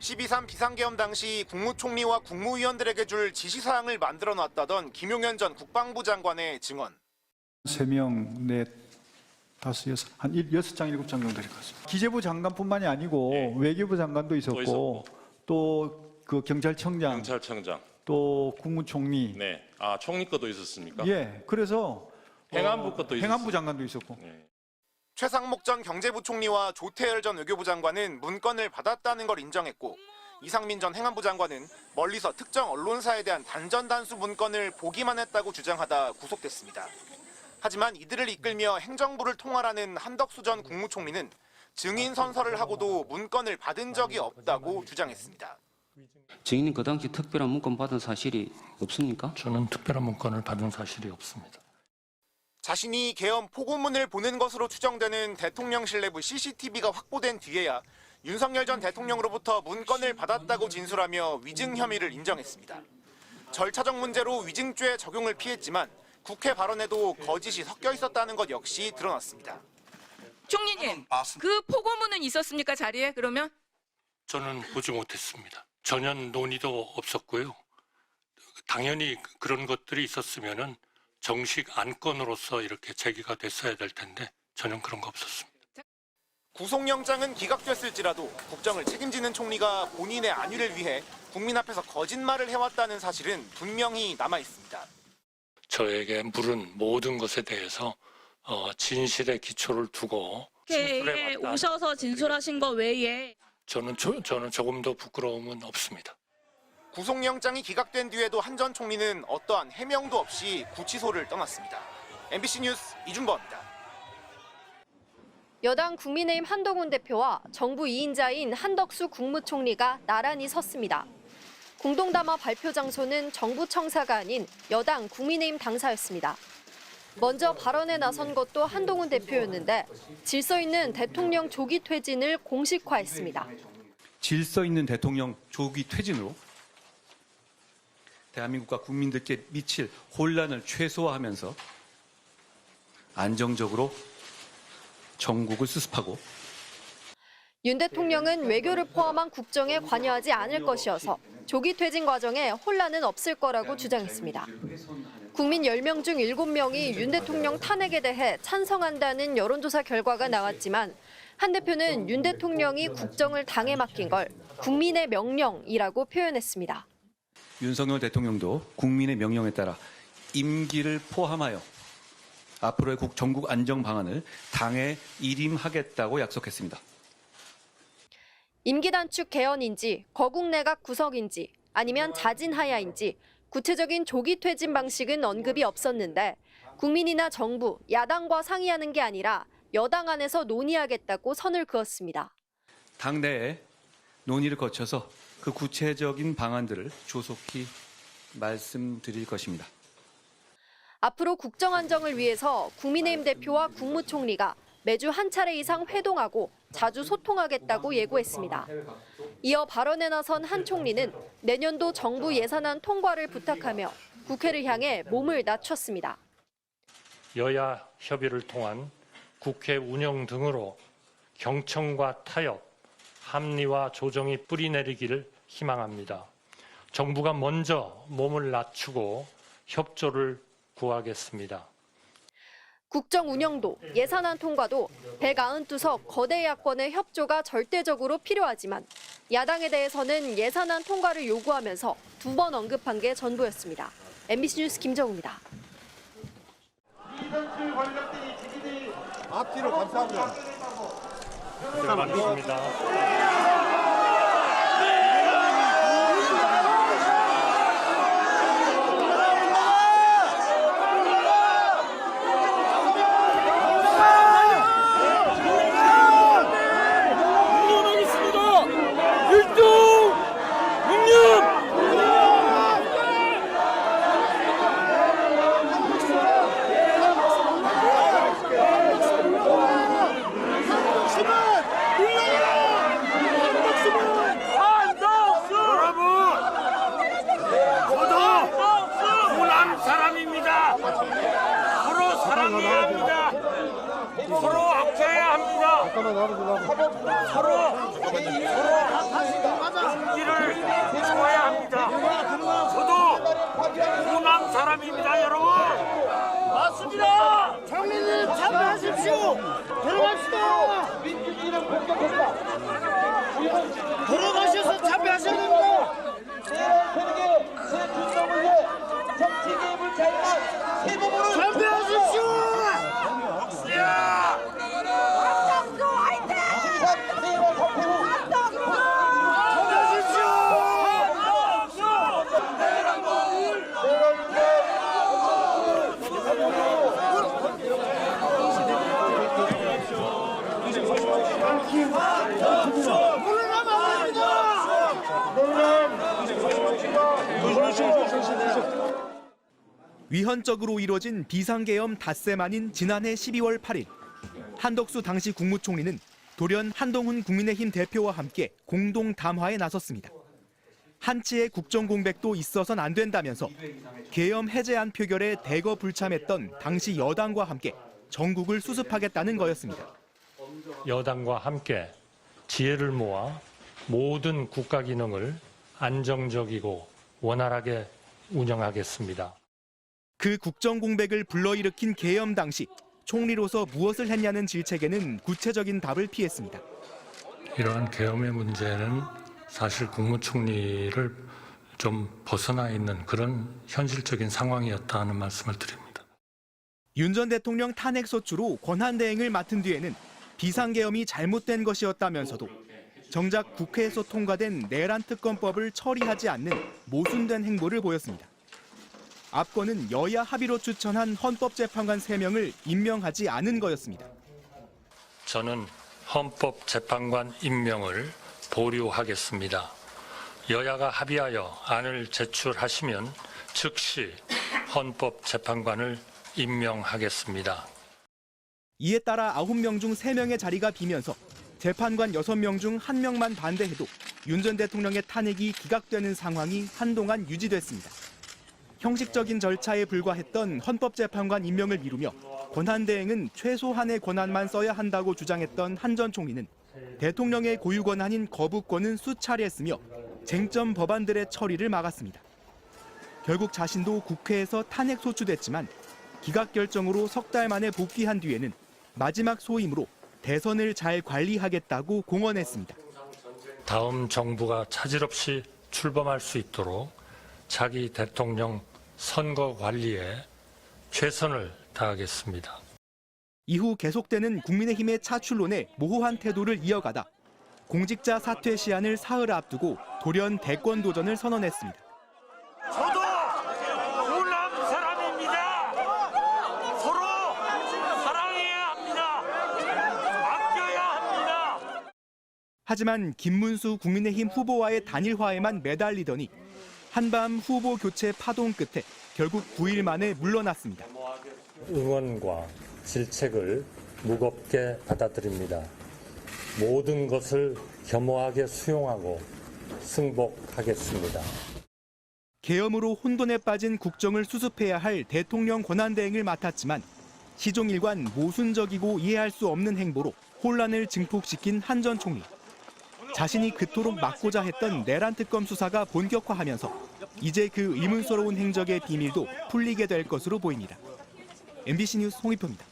12.3 비상계엄 당시 국무총리와 국무위원들에게 줄 지시사항을 만들어놨다던 김용현 전 국방부 장관의 증언. 3명, 넷, 5, 6, 한 6장, 7장 정도 될 것 같습니다. 기재부 장관뿐만이 아니고 네. 외교부 장관도 있었고 또 그 경찰청장, 또 국무총리. 네. 아, 총리 것도 있었습니까? 예. 그래서 행안부 것도 행안부 장관도 있었고. 네. 최상목 전 경제부총리와 조태열 전 외교부 장관은 문건을 받았다는 걸 인정했고 이상민 전 행안부 장관은 멀리서 특정 언론사에 대한 단전단수 문건을 보기만 했다고 주장하다 구속됐습니다. 하지만 이들을 이끌며 행정부를 통할하는 한덕수 전 국무총리는 증인 선서를 하고도 문건을 받은 적이 없다고 주장했습니다. 증인은 그 당시 특별한 문건 받은 사실이 없습니까? 저는 특별한 문건을 받은 사실이 없습니다. 자신이 계엄 포고문을 보낸 것으로 추정되는 대통령실 내부 CCTV가 확보된 뒤에야 윤석열 전 대통령으로부터 문건을 받았다고 진술하며 위증 혐의를 인정했습니다. 절차적 문제로 위증죄 적용을 피했지만 국회 발언에도 거짓이 섞여 있었다는 것 역시 드러났습니다. 총리님, 그 포고문은 있었습니까, 자리에 그러면? 저는 보지 못했습니다. 전혀 논의도 없었고요. 당연히 그런 것들이 있었으면은 정식 안건으로서 이렇게 제기가 됐어야 될 텐데 전혀 그런 거 없었습니다. 구속영장은 기각됐을지라도 국정을 책임지는 총리가 본인의 안위를 위해 국민 앞에서 거짓말을 해왔다는 사실은 분명히 남아 있습니다. 저에게 물은 모든 것에 대해서 진실의 기초를 두고 국회에 오셔서 진술하신 거 외에 저는 조금도 부끄러움은 없습니다. 구속영장이 기각된 뒤에도 한 전 총리는 어떠한 해명도 없이 구치소를 떠났습니다. MBC 뉴스 이준범입니다. 여당 국민의힘 한동훈 대표와 정부 2인자인 한덕수 국무총리가 나란히 섰습니다. 공동담화 발표 장소는 정부 청사가 아닌 여당 국민의힘 당사였습니다. 먼저 발언에 나선 것도 한동훈 대표였는데 질서 있는 대통령 조기 퇴진을 공식화했습니다. 질서 있는 대통령 조기 퇴진으로 대한민국과 국민들께 미칠 혼란을 최소화하면서 안정적으로 정국을 수습하고 윤 대통령은 외교를 포함한 국정에 관여하지 않을 것이어서 조기 퇴진 과정에 혼란은 없을 거라고 주장했습니다. 국민 10명 중 7명이 윤 대통령 탄핵에 대해 찬성한다는 여론조사 결과가 나왔지만 한 대표는 윤 대통령이 국정을 당에 맡긴 걸 국민의 명령이라고 표현했습니다. 윤석열 대통령도 국민의 명령에 따라 임기를 포함하여 앞으로의 전국 안정 방안을 당에 일임하겠다고 약속했습니다. 임기 단축 개헌인지 거국 내각 구성인지 아니면 자진하야인지 구체적인 조기 퇴진 방식은 언급이 없었는데 국민이나 정부, 야당과 상의하는 게 아니라 여당 안에서 논의하겠다고 선을 그었습니다. 당내에 논의를 거쳐서 그 구체적인 방안들을 조속히 말씀드릴 것입니다. 앞으로 국정 안정을 위해서 국민의힘 대표와 국무총리가 매주 한 차례 이상 회동하고 자주 소통하겠다고 예고했습니다. 이어 발언에 나선 한 총리는 내년도 정부 예산안 통과를 부탁하며 국회를 향해 몸을 낮췄습니다. 여야 협의를 통한 국회 운영 등으로 경청과 타협, 합리와 조정이 뿌리내리기를 희망합니다. 정부가 먼저 몸을 낮추고 협조를 구하겠습니다. 국정 운영도 예산안 통과도 192석 거대 야권의 협조가 절대적으로 필요하지만 야당에 대해서는 예산안 통과를 요구하면서 2번 언급한 게 전부였습니다. MBC 뉴스 김정우입니다. 이선출 권력들이 지지들이 앞뒤로 감사합니다. 제가 만듭니다. 돌아가셔서 참배하셔야 됩니다. 참배하십시오. 위헌적으로 이뤄진 비상계엄 닷새 만인 지난해 12월 8일 한덕수 당시 국무총리는 돌연 한동훈 국민의힘 대표와 함께 공동 담화에 나섰습니다. 한치의 국정 공백도 있어선 안 된다면서 계엄 해제안 표결에 대거 불참했던 당시 여당과 함께 전국을 수습하겠다는 거였습니다. 여당과 함께 지혜를 모아 모든 국가 기능을 안정적이고 원활하게 운영하겠습니다. 그 국정 공백을 불러일으킨 계엄 당시 총리로서 무엇을 했냐는 질책에는 구체적인 답을 피했습니다. 이러한 계엄의 문제는 사실 국무총리를 좀 벗어나 있는 그런 현실적인 상황이었다는 말씀을 드립니다. 윤 전 대통령 탄핵 소추로 권한대행을 맡은 뒤에는 비상계엄이 잘못된 것이었다면서도 정작 국회에서 통과된 내란 특검법을 처리하지 않는 모순된 행보를 보였습니다. 앞건은 여야 합의로 추천한 헌법재판관 3명을 임명하지 않은 거였습니다. 저는 헌법재판관 임명을 보류하겠습니다. 여야가 합의하여 안을 제출하시면 즉시 헌법재판관을 임명하겠습니다. 이에 따라 9명 중 3명의 자리가 비면서 재판관 6명 중 1명만 반대해도 윤 전 대통령의 탄핵이 기각되는 상황이 한동안 유지됐습니다. 형식적인 절차에 불과했던 헌법재판관 임명을 미루며 권한대행은 최소한의 권한만 써야 한다고 주장했던 한 전 총리는 대통령의 고유 권한인 거부권은 수차례 쓰며 쟁점 법안들의 처리를 막았습니다. 결국 자신도 국회에서 탄핵 소추됐지만 기각 결정으로 석 달 만에 복귀한 뒤에는 마지막 소임으로 대선을 잘 관리하겠다고 공언했습니다. 다음 정부가 차질 없이 출범할 수 있도록 차기 대통령 선거 관리에 최선을 다하겠습니다. 이후 계속되는 국민의힘의 차출론에 모호한 태도를 이어가다 공직자 사퇴 시한을 사흘 앞두고 돌연 대권 도전을 선언했습니다. 저도 호남 사람입니다. 서로 사랑해야 합니다. 아껴야 합니다. 하지만 김문수 국민의힘 후보와의 단일화에만 매달리더니 한밤 후보 교체 파동 끝에 결국 9일 만에 물러났습니다. 응원과 질책을 무겁게 받아들입니다. 모든 것을 겸허하게 수용하고 승복하겠습니다. 계엄으로 혼돈에 빠진 국정을 수습해야 할 대통령 권한대행을 맡았지만 시종일관 모순적이고 이해할 수 없는 행보로 혼란을 증폭시킨 한 전 총리. 자신이 그토록 막고자 했던 내란 특검 수사가 본격화하면서 이제 그 의문스러운 행적의 비밀도 풀리게 될 것으로 보입니다. MBC 뉴스 홍익표입니다.